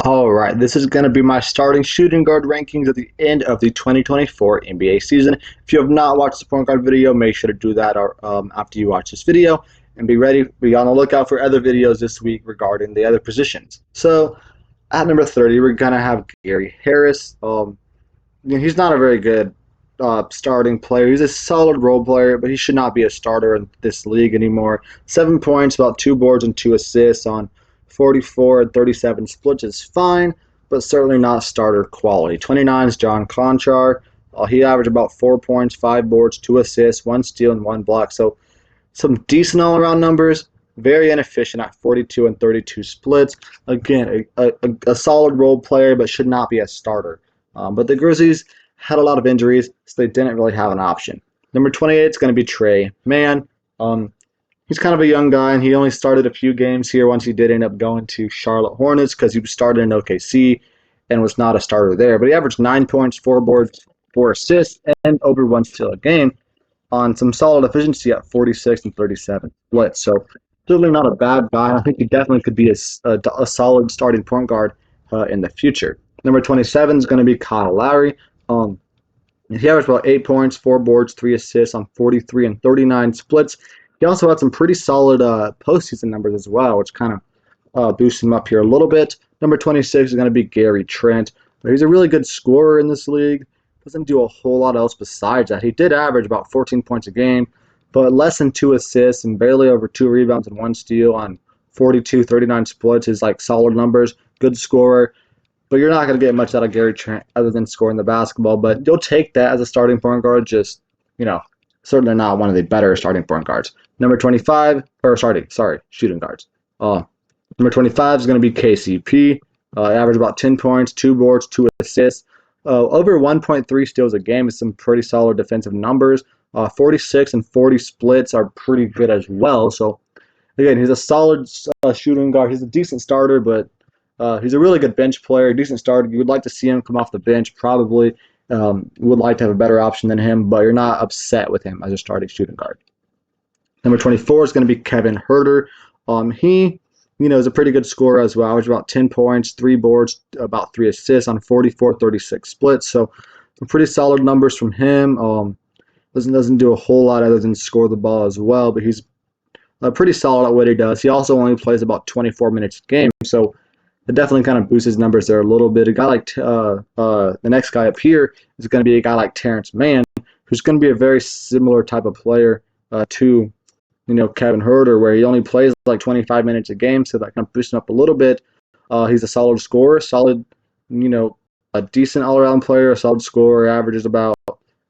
All right, this is going to be my starting shooting guard rankings at the end of the 2024 NBA season. If you have not watched the point guard video, make sure to do that after you watch this video, and be on the lookout for other videos this week regarding the other positions. So at number 30, we're going to have Gary Harris. He's not a very good starting player. He's a solid role player, but he should not be a starter in this league anymore. 7 points, about 2 boards, and 2 assists on 44 and 37 splits is fine, but certainly not starter quality. 29 is John Conchar. He averaged about 4 points, 5 boards, 2 assists, 1 steal, and 1 block. So some decent all-around numbers. Very inefficient at 42 and 32 splits. Again, a solid role player, but should not be a starter. But the Grizzlies had a lot of injuries, so they didn't really have an option. Number 28 is going to be Trey Mann. He's kind of a young guy, and he only started a few games here once he did end up going to Charlotte Hornets because he started in OKC and was not a starter there. But he averaged 9 points, 4 boards, 4 assists, and over 1 steal a game on some solid efficiency at 46 and 37 splits. So certainly not a bad guy. I think he definitely could be a solid starting point guard in the future. Number 27 is going to be Kyle Lowry. He averaged about 8 points, 4 boards, 3 assists on 43 and 39 splits. He also had some pretty solid postseason numbers as well, which kind of boosts him up here a little bit. Number 26 is going to be Gary Trent. He's a really good scorer in this league. Doesn't do a whole lot else besides that. He did average about 14 points a game, but less than 2 assists and barely over 2 rebounds and 1 steal on 42, 39 splits is like solid numbers. Good scorer. But you're not going to get much out of Gary Trent other than scoring the basketball. But you'll take that as a starting point guard. Just, certainly not one of the better starting point guards. Number 25, shooting guards. Number 25 is going to be KCP. Averaged about 10 points, 2 boards, 2 assists. Over 1.3 steals a game is some pretty solid defensive numbers. 46 and 40 splits are pretty good as well. So, again, he's a solid shooting guard. He's a decent starter, but he's a really good bench player, decent starter. You would like to see him come off the bench, probably. Would like to have a better option than him, but you're not upset with him as a starting shooting guard. Number 24 is going to be Kevin Huerter. He, is a pretty good scorer as well. Averaged about 10 points, 3 boards, about 3 assists on 44, 36 splits. So some pretty solid numbers from him. Doesn't do a whole lot other than score the ball as well, but he's pretty solid at what he does. He also only plays about 24 minutes a game, so it definitely kind of boosts his numbers there a little bit. A guy like the next guy up here is going to be a guy like Terrence Mann, who's going to be a very similar type of player to Kevin Huerter, where he only plays like 25 minutes a game, so that kind of boosts him up a little bit. He's a solid scorer, a decent all-around player, a solid scorer, averages about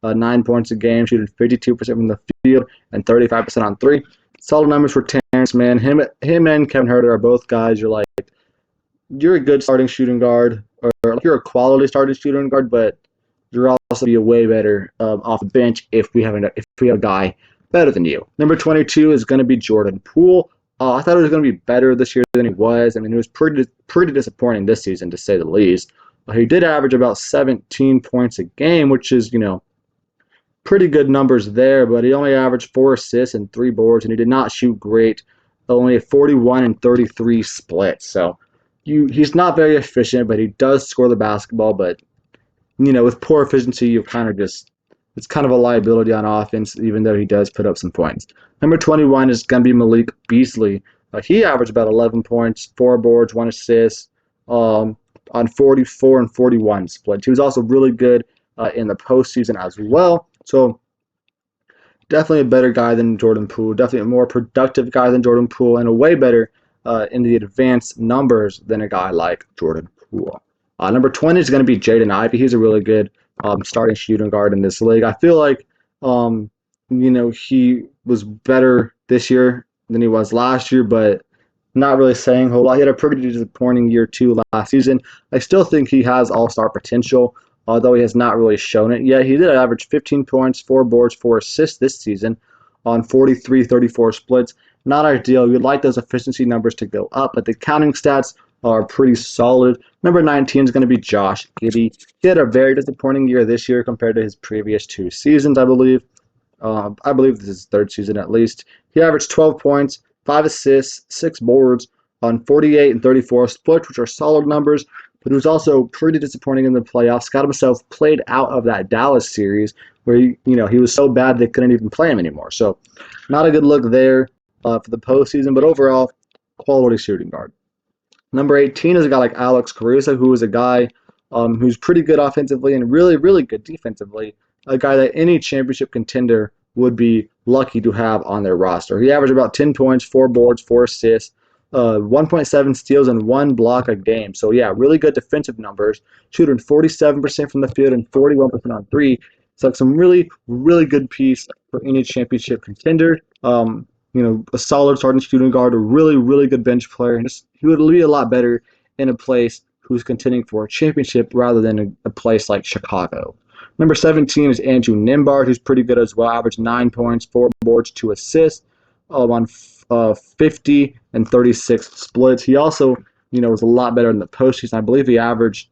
9 points a game, shooting 52% from the field and 35% on three. Solid numbers for Terrence Mann. Him and Kevin Huerter are both guys you're a good starting shooting guard, or you're a quality starting shooting guard, but you're also be a way better off the bench if we have a guy better than you. Number 22 is going to be Jordan Poole. I thought he was going to be better this year than he was. I mean, he was pretty disappointing this season, to say the least. He did average about 17 points a game, which is, pretty good numbers there, but he only averaged 4 assists and 3 boards, and he did not shoot great. Only a 41 and 33 split. So he's not very efficient, but he does score the basketball. But, with poor efficiency, you're kind of it's kind of a liability on offense, even though he does put up some points. Number 21 is going to be Malik Beasley. He averaged about 11 points, 4 boards, 1 assist on 44 and 41 splits. He was also really good in the postseason as well. So definitely a better guy than Jordan Poole, definitely a more productive guy than Jordan Poole, and a way better in the advanced numbers than a guy like Jordan Poole. Number 20 is going to be Jaden Ivey. He's a really good starting shooting guard in this league. I feel like, he was better this year than he was last year, but not really saying a whole lot. He had a pretty disappointing year too last season. I still think he has all-star potential, although he has not really shown it yet. He did average 15 points, 4 boards, 4 assists this season on 43-34 splits. Not ideal. You'd like those efficiency numbers to go up, but the counting stats are pretty solid. Number 19 is going to be Josh Giddey. He had a very disappointing year this year compared to his previous 2 seasons, I believe. I believe this is his 3rd season at least. He averaged 12 points, 5 assists, 6 boards on 48 and 34 splits, which are solid numbers, but he was also pretty disappointing in the playoffs. Got himself played out of that Dallas series where he was so bad they couldn't even play him anymore. So not a good look there for the postseason, but overall, quality shooting guard. Number 18 is a guy like Alex Caruso, who is a guy who's pretty good offensively and really, really good defensively. A guy that any championship contender would be lucky to have on their roster. He averaged about 10 points, 4 boards, 4 assists, 1.7 steals, and 1 block a game. So, yeah, really good defensive numbers. Shooting 47% from the field and 41% on three. So, some really, really good piece for any championship contender. A solid starting shooting guard, a really, really good bench player, and he would be a lot better in a place who's contending for a championship rather than a place like Chicago. Number 17 is Andrew Nembhard, who's pretty good as well. Averaged 9 points, 4 boards, 2 assists on 50 and 36 splits. He also, was a lot better in the postseason. I believe he averaged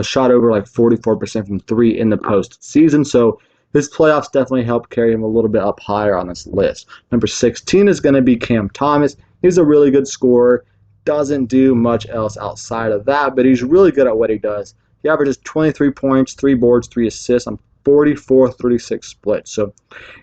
shot over like 44% from 3 in the postseason. So his playoffs definitely helped carry him a little bit up higher on this list. Number 16 is going to be Cam Thomas. He's a really good scorer. Doesn't do much else outside of that, but he's really good at what he does. He averages 23 points, 3 boards, 3 assists on 44-36 splits. So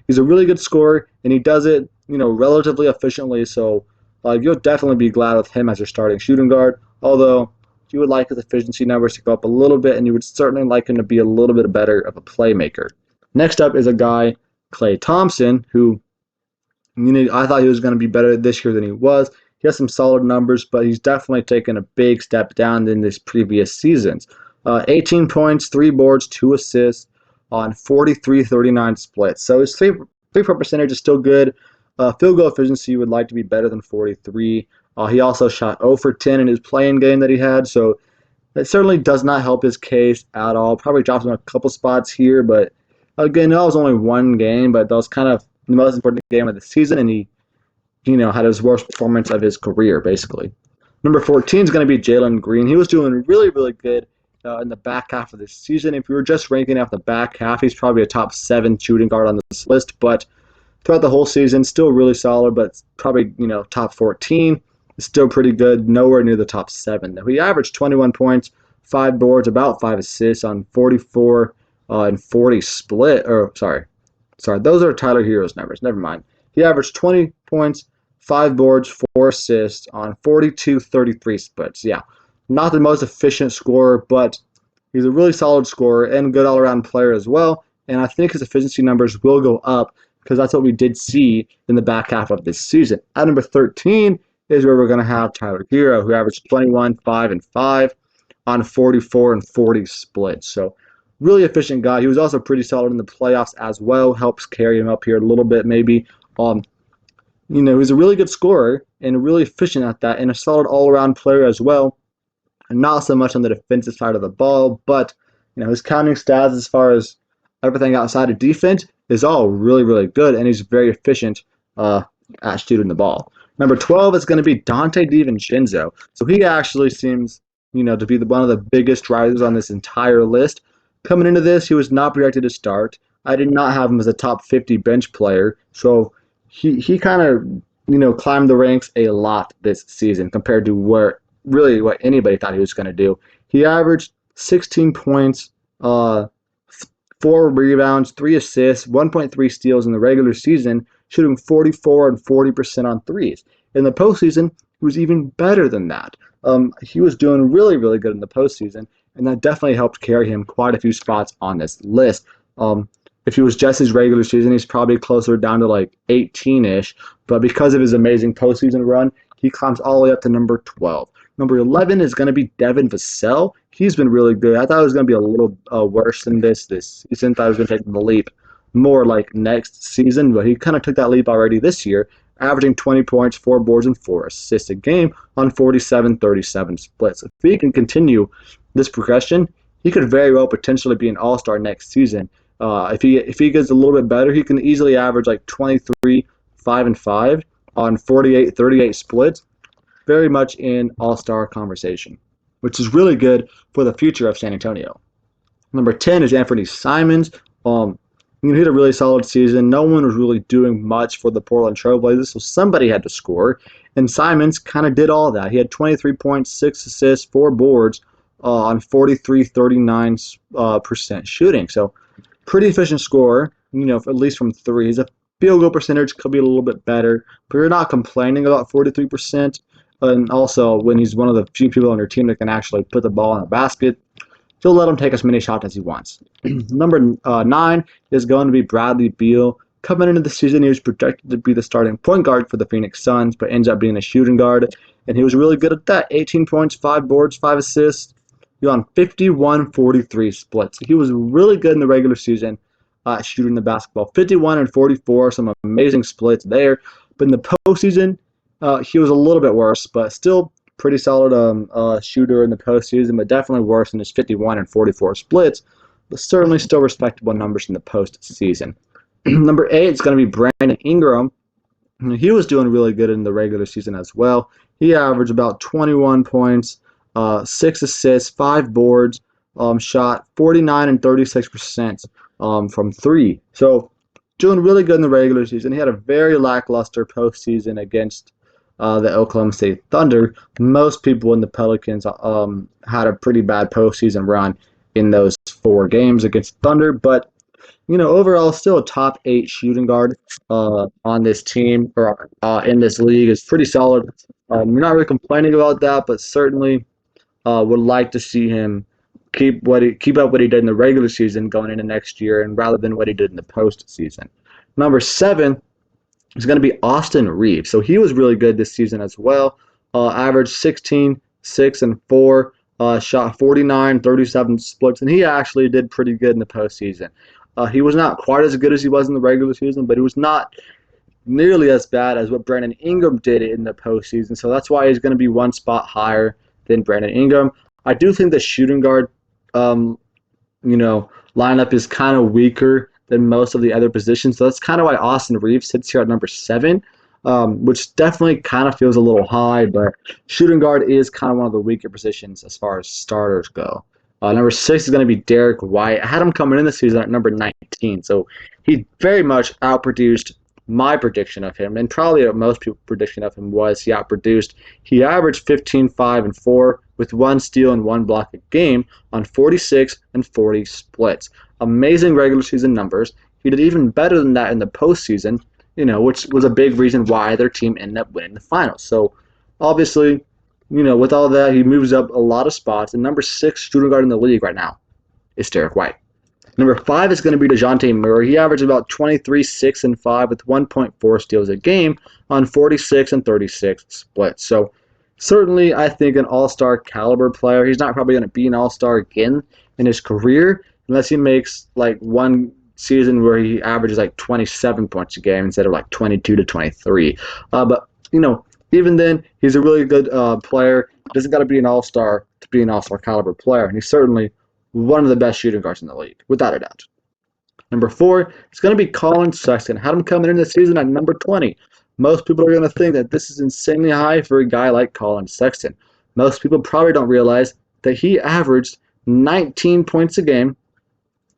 he's a really good scorer, and he does it, relatively efficiently. So you'll definitely be glad with him as your starting shooting guard. Although you would like his efficiency numbers to go up a little bit, and you would certainly like him to be a little bit better of a playmaker. Next up is a guy, Klay Thompson, who I thought he was going to be better this year than he was. He has some solid numbers, but he's definitely taken a big step down than his previous seasons. 18 points, 3 boards, 2 assists on 43-39 splits. So his three-point percentage is still good. Field goal efficiency would like to be better than 43. He also shot 0 for 10 in his playing game that he had, so that certainly does not help his case at all. Probably drops him a couple spots here, but again, that was only one game, but that was kind of the most important game of the season, and he had his worst performance of his career, basically. Number 14 is going to be Jalen Green. He was doing really, really good in the back half of this season. If we were just ranking off the back half, he's probably a top 7 shooting guard on this list, but throughout the whole season, still really solid, but probably, top 14. Is still pretty good, nowhere near the top 7. Though he averaged 21 points, 5 boards, about 5 assists on 44 and 40 split. Sorry, those are Tyler Hero's numbers. Never mind. He averaged 20 points, 5 boards, 4 assists on 42-33 splits. Yeah, not the most efficient scorer, but he's a really solid scorer and good all-around player as well. And I think his efficiency numbers will go up because that's what we did see in the back half of this season. At number 13 is where we're going to have Tyler Hero, who averaged 21, 5, and 5 on 44 and 40 splits. So really efficient guy. He was also pretty solid in the playoffs as well. Helps carry him up here a little bit maybe. He's a really good scorer and really efficient at that, and a solid all-around player as well. And not so much on the defensive side of the ball, but his counting stats as far as everything outside of defense is all really, really good, and he's very efficient at shooting the ball. Number 12 is going to be Dante DiVincenzo. So he actually seems, to be one of the biggest risers on this entire list. Coming into this, he was not projected to start. I did not have him as a top 50 bench player, so he kind of, climbed the ranks a lot this season compared to what anybody thought he was going to do. He averaged 16 points, 4 rebounds, 3 assists, 1.3 steals in the regular season, shooting 44 and 40% on threes. In the postseason, he was even better than that. He was doing really, really good in the postseason, and that definitely helped carry him quite a few spots on this list. If he was just his regular season, he's probably closer down to like 18-ish, but because of his amazing postseason run, he climbs all the way up to number 12. Number 11 is going to be Devin Vassell. He's been really good. I thought it was going to be a little worse than this season. I thought I was going to take the leap more like next season, but he kind of took that leap already this year, averaging 20 points, 4 boards, and 4 assists a game on 47-37 splits. If he can continue this progression, he could very well potentially be an all-star next season. If he gets a little bit better, he can easily average like 23, 5, and 5 on 48-38 splits. Very much in all-star conversation, which is really good for the future of San Antonio. Number 10 is Anthony Simons. He had a really solid season. No one was really doing much for the Portland Trailblazers, so somebody had to score. And Simons kind of did all that. He had 23 points, 6 assists, 4 boards on 43, 39% shooting. So pretty efficient scorer, at least from three. His field goal percentage could be a little bit better, but you're not complaining about 43%. And also, when he's one of the few people on your team that can actually put the ball in the basket, he'll let him take as many shots as he wants. Number 9 is going to be Bradley Beal. Coming into the season, he was projected to be the starting point guard for the Phoenix Suns, but ends up being a shooting guard, and he was really good at that. 18 points, 5 boards, 5 assists. He on 51-43 splits. He was really good in the regular season shooting the basketball. 51 and 44, some amazing splits there. But in the postseason, he was a little bit worse, but still pretty solid shooter in the postseason, but definitely worse than his 51 and 44 splits, but certainly still respectable numbers in the postseason. Number 8 is going to be Brandon Ingram. He was doing really good in the regular season as well. He averaged about 21 points, 6 assists, 5 boards, shot 49 and 36% from 3. So doing really good in the regular season. He had a very lackluster postseason against the Oklahoma State Thunder. Most people in the Pelicans had a pretty bad postseason run in those 4 games against Thunder, but overall, still a top 8 shooting guard on this team or in this league is pretty solid. You're not really complaining about that, but certainly would like to see him keep up what he did in the regular season going into next year, and rather than what he did in the postseason. Number 7 is going to be Austin Reeves. So he was really good this season as well. Averaged 16, 6, and 4. Shot 49, 37 splits, and he actually did pretty good in the postseason. He was not quite as good as he was in the regular season, but he was not nearly as bad as what Brandon Ingram did in the postseason. So that's why he's going to be one spot higher than Brandon Ingram. I do think the shooting guard, lineup is kind of weaker than most of the other positions. So that's kind of why Austin Reeves sits here at number 7, which definitely kind of feels a little high, but shooting guard is kind of one of the weaker positions as far as starters go. Number 6 is going to be Derek White. I had him coming in the season at number 19, so he very much outproduced my prediction of him, and probably what most people's prediction of him was he outproduced. He averaged 15, 5, and 4 with 1 steal and 1 block a game on 46 and 40 splits. Amazing regular season numbers. He did even better than that in the postseason, which was a big reason why their team ended up winning the finals. So obviously, with all that, he moves up a lot of spots. And number 6 shooting guard in the league right now is Derek White. Number 5 is going to be DeJounte Murray. He averaged about 23, 6, and 5 with 1.4 steals a game on 46 and 36 splits. So certainly, I think an all-star caliber player. He's not probably going to be an all-star again in his career unless he makes like one season where he averages like 27 points a game instead of like 22 to 23. But even then, he's a really good player. He doesn't got to be an all-star to be an all-star caliber player, and he's certainly one of the best shooting guards in the league, without a doubt. Number 4 is going to be Colin Sexton. Had him coming into the season at number 20. Most people are going to think that this is insanely high for a guy like Colin Sexton. Most people probably don't realize that he averaged 19 points a game,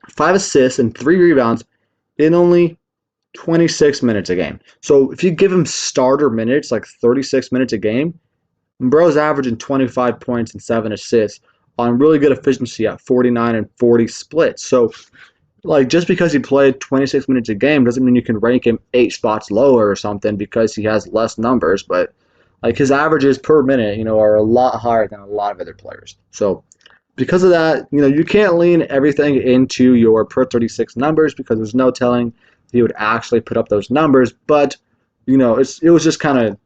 5 assists, and 3 rebounds in only 26 minutes a game. So if you give him starter minutes, like 36 minutes a game, bro's averaging 25 points and 7 assists on really good efficiency at 49 and 40 splits. So just because he played 26 minutes a game doesn't mean you can rank him 8 spots lower or something because he has less numbers, but his averages per minute, are a lot higher than a lot of other players. So because of that, you can't lean everything into your per 36 numbers because there's no telling he would actually put up those numbers, but it was just kind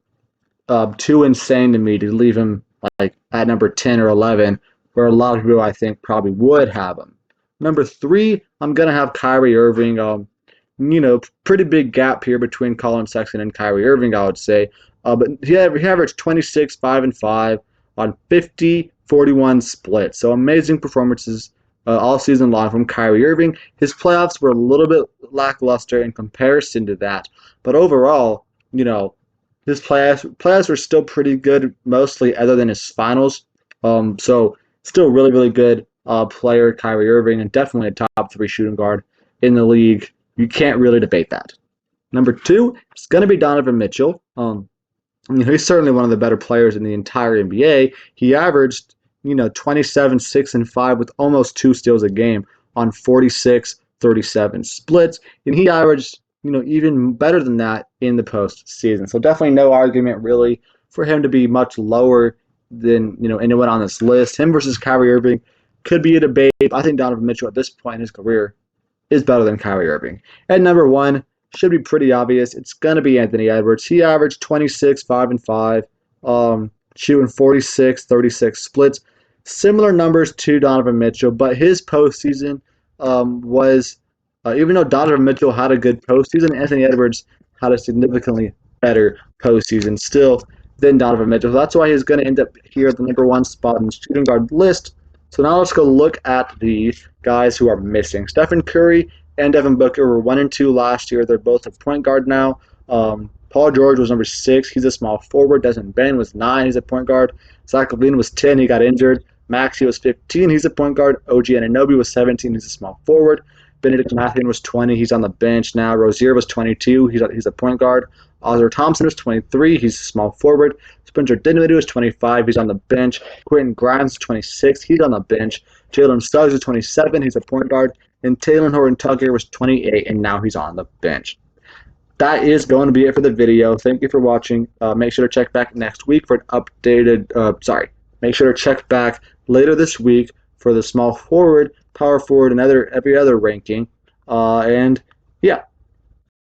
of too insane to me to leave him at number 10 or 11, where a lot of people I think probably would have him. Number 3, I'm gonna have Kyrie Irving. Pretty big gap here between Colin Sexton and Kyrie Irving, I would say. But he averaged 26, 5, and 5 on 50, 41 splits. So amazing performances all season long from Kyrie Irving. His playoffs were a little bit lackluster in comparison to that, but overall, his playoffs were still pretty good, mostly other than his finals. So still really, really good player, Kyrie Irving, and definitely a top 3 shooting guard in the league. You can't really debate that. Number 2 is going to be Donovan Mitchell. He's certainly one of the better players in the entire NBA. He averaged, 27, 6, and 5 with almost 2 steals a game on 46, 37 splits. And he averaged, even better than that in the postseason. So definitely no argument really for him to be much lower than, anyone on this list. Him versus Kyrie Irving could be a debate. I think Donovan Mitchell at this point in his career is better than Kyrie Irving. At number 1, should be pretty obvious. It's going to be Anthony Edwards. He averaged 26, 5, and 5, shooting 46, 36 splits. Similar numbers to Donovan Mitchell, but his postseason was, even though Donovan Mitchell had a good postseason, Anthony Edwards had a significantly better postseason still than Donovan Mitchell. So that's why he's going to end up here at the number 1 spot in the shooting guard list. So now let's go look at the guys who are missing. Stephen Curry and Devin Booker were 1 and 2 last year. They're both a point guard now. Paul George was number 6. He's a small forward. Desmond Bain was 9. He's a point guard. Zach LaVine was 10. He got injured. Maxey was 15. He's a point guard. OG Anunoby was 17. He's a small forward. Benedict Mathurin was 20. He's on the bench now. Rozier was 22. He's a point guard. Oscar Thompson was 23. He's a small forward. Spencer Dinwiddie was 25. He's on the bench. Quentin Grimes was 26. He's on the bench. Jalen Suggs was 27. He's a point guard. And Taylor Horton-Tucker was 28, and now he's on the bench. That is going to be it for the video. Thank you for watching. Make sure to check back next week for an updated. Make sure to check back later this week for the small forward, power forward, and every other ranking. And yeah.